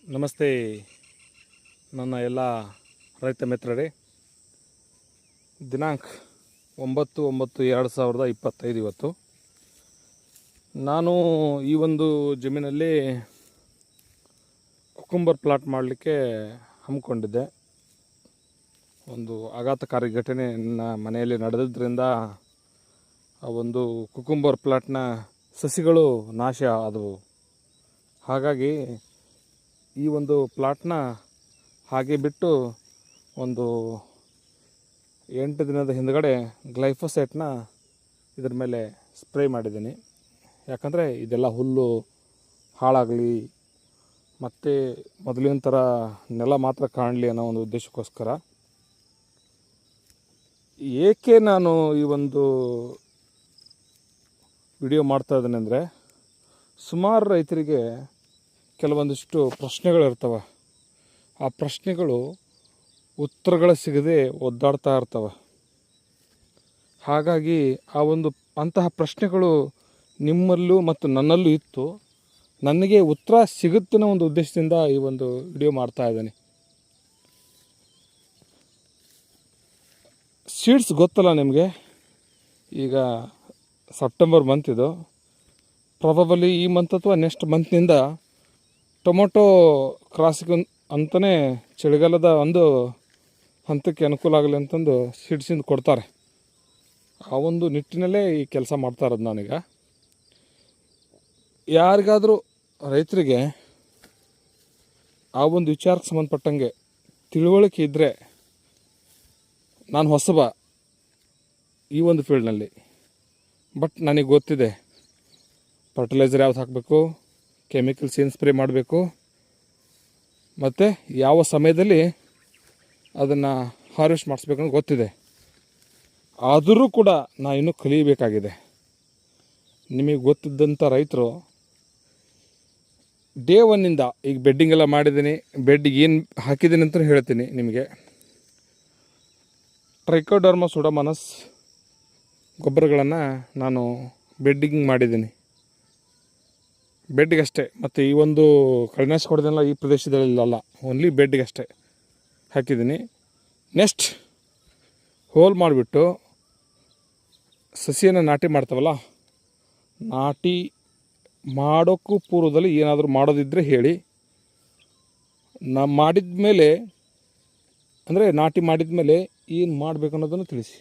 ನಮಸ್ತೆ ನನ್ನ ಎಲ್ಲ ರೈತ ಮಿತ್ರರೇ. ದಿನಾಂಕ 9/9/2025 ಇವತ್ತು ನಾನು ಈ ಒಂದು ಜಮೀನಲ್ಲಿ ಕುಕುಂಬರ್ ಪ್ಲಾಟ್ ಮಾಡಲಿಕ್ಕೆ ಹಮ್ಮಿಕೊಂಡಿದ್ದೆ. ಒಂದು ಆಘಾತಕಾರಿ ಘಟನೆ ನನ್ನ ಮನೆಯಲ್ಲಿ ನಡೆದಿದ್ದರಿಂದ ಆ ಒಂದು ಕುಕುಂಬರ್ ಪ್ಲಾಟ್ನ ಸಸಿಗಳು ನಾಶ ಆದವು. ಹಾಗಾಗಿ ಈ ಒಂದು ಪ್ಲಾಟ್ನ ಹಾಗೆ ಬಿಟ್ಟು ಒಂದು 8 ದಿನದ ಹಿಂದುಗಡೆ ಗ್ಲೈಫೋಸೇಟ್ನ ಇದ್ರ ಮೇಲೆ ಸ್ಪ್ರೇ ಮಾಡಿದ್ದೀನಿ. ಯಾಕಂದರೆ ಇದೆಲ್ಲ ಹುಲ್ಲು ಹಾಳಾಗಲಿ ಮತ್ತು ಮೊದಲಿನ ಥರ ನೆಲ ಮಾತ್ರ ಕಾಣಲಿ ಅನ್ನೋ ಒಂದು ಉದ್ದೇಶಕ್ಕೋಸ್ಕರ. ಏಕೆ ನಾನು ಈ ಒಂದು ವಿಡಿಯೋ ಮಾಡ್ತಾ ಇದ್ದೀನಿ ಅಂದರೆ, ಸುಮಾರು ರೈತರಿಗೆ ಕೆಲವೊಂದಿಷ್ಟು ಪ್ರಶ್ನೆಗಳಿರ್ತವೆ. ಆ ಪ್ರಶ್ನೆಗಳು ಉತ್ತರಗಳು ಸಿಗದೆ ಒದ್ದಾಡ್ತಾ ಇರ್ತವೆ. ಹಾಗಾಗಿ ಅಂತಹ ಪ್ರಶ್ನೆಗಳು ನಿಮ್ಮಲ್ಲೂ ಮತ್ತು ನನ್ನಲ್ಲೂ ಇತ್ತು. ನನಗೆ ಉತ್ತರ ಸಿಗುತ್ತೆ ಅನ್ನೋ ಒಂದು ಉದ್ದೇಶದಿಂದ ಈ ಒಂದು ವಿಡಿಯೋ ಮಾಡ್ತಾ ಇದ್ದೀನಿ. ಸೀಡ್ಸ್ ಗೊತ್ತಲ್ಲ ನಿಮಗೆ. ಈಗ ಸೆಪ್ಟೆಂಬರ್ ಮಂತ್ ಇದು. ಪ್ರಾಬಬಲಿ ಈ ಮಂತ್ ಅಥವಾ ನೆಕ್ಸ್ಟ್ ಮಂತ್ನಿಂದ ಟೊಮೊಟೊ ಕ್ರಾಸಿಗೆ ಅಂತಲೇ ಚಳಿಗಾಲದ ಒಂದು ಹಂತಕ್ಕೆ ಅನುಕೂಲ ಆಗಲಿ ಅಂತಂದು ಸೀಡ್ಸಿಂದ ಕೊಡ್ತಾರೆ. ಆ ಒಂದು ನಿಟ್ಟಿನಲ್ಲೇ ಈ ಕೆಲಸ ಮಾಡ್ತಾ ಇರೋದು ನಾನೀಗ. ಯಾರಿಗಾದರೂ ರೈತರಿಗೆ ಆ ಒಂದು ವಿಚಾರಕ್ಕೆ ಸಂಬಂಧಪಟ್ಟಂಗೆ ತಿಳುವಳಿಕೆ ಇದ್ದರೆ, ನಾನು ಹೊಸಬ ಈ ಒಂದು ಫೀಲ್ಡ್ನಲ್ಲಿ, ಬಟ್ ನನಗೆ ಗೊತ್ತಿದೆ ಫರ್ಟಿಲೈಸರ್ ಯಾವ್ದು ಹಾಕಬೇಕು, ಕೆಮಿಕಲ್ಸ್ ಏನು ಸ್ಪ್ರೇ ಮಾಡಬೇಕು, ಮತ್ತು ಯಾವ ಸಮಯದಲ್ಲಿ ಅದನ್ನು ಹಾರ್ವೆಸ್ಟ್ ಮಾಡಿಸ್ಬೇಕಂತ ಗೊತ್ತಿದೆ. ಆದರೂ ಕೂಡ ನಾನು ಇನ್ನೂ ಕಲಿಯಬೇಕಾಗಿದೆ. ನಿಮಗೆ ಗೊತ್ತಿದ್ದಂಥ ರೈತರು ಡೇ 1 ಈಗ ಬೆಡ್ಡಿಂಗ್ ಎಲ್ಲ ಮಾಡಿದ್ದೀನಿ. ಬೆಡ್ಡಿಗೆ ಏನು ಹಾಕಿದ್ದೀನಿ ಅಂತ ಹೇಳ್ತೀನಿ ನಿಮಗೆ. ಟ್ರೈಕೋಡರ್ಮಾ ಸುಡೋಮೋನಾಸ್ ಗೊಬ್ಬರಗಳನ್ನು ನಾನು ಬೆಡ್ಡಿಂಗ್ ಮಾಡಿದ್ದೀನಿ, ಬೆಡ್ಡಿಗಷ್ಟೇ. ಮತ್ತು ಈ ಒಂದು ಕಳೆನಾಶಕ ಹೊಡೆದೆಲ್ಲ ಈ ಪ್ರದೇಶದಲ್ಲಿಲ್ಲ, ಓನ್ಲಿ ಬೆಡ್ಡಿಗಷ್ಟೇ ಹಾಕಿದ್ದೀನಿ. ನೆಕ್ಸ್ಟ್ ಹೋಲ್ ಮಾಡಿಬಿಟ್ಟು ಸಸಿಯನ್ನು ನಾಟಿ ಮಾಡ್ತಾವಲ್ಲ, ನಾಟಿ ಮಾಡೋಕ್ಕೂ ಪೂರ್ವದಲ್ಲಿ ಏನಾದರೂ ಮಾಡೋದಿದ್ದರೆ ಹೇಳಿ. ಮಾಡಿದ ಮೇಲೆ, ಅಂದರೆ ನಾಟಿ ಮಾಡಿದ ಮೇಲೆ ಏನು ಮಾಡಬೇಕು ಅನ್ನೋದನ್ನು ತಿಳಿಸಿ.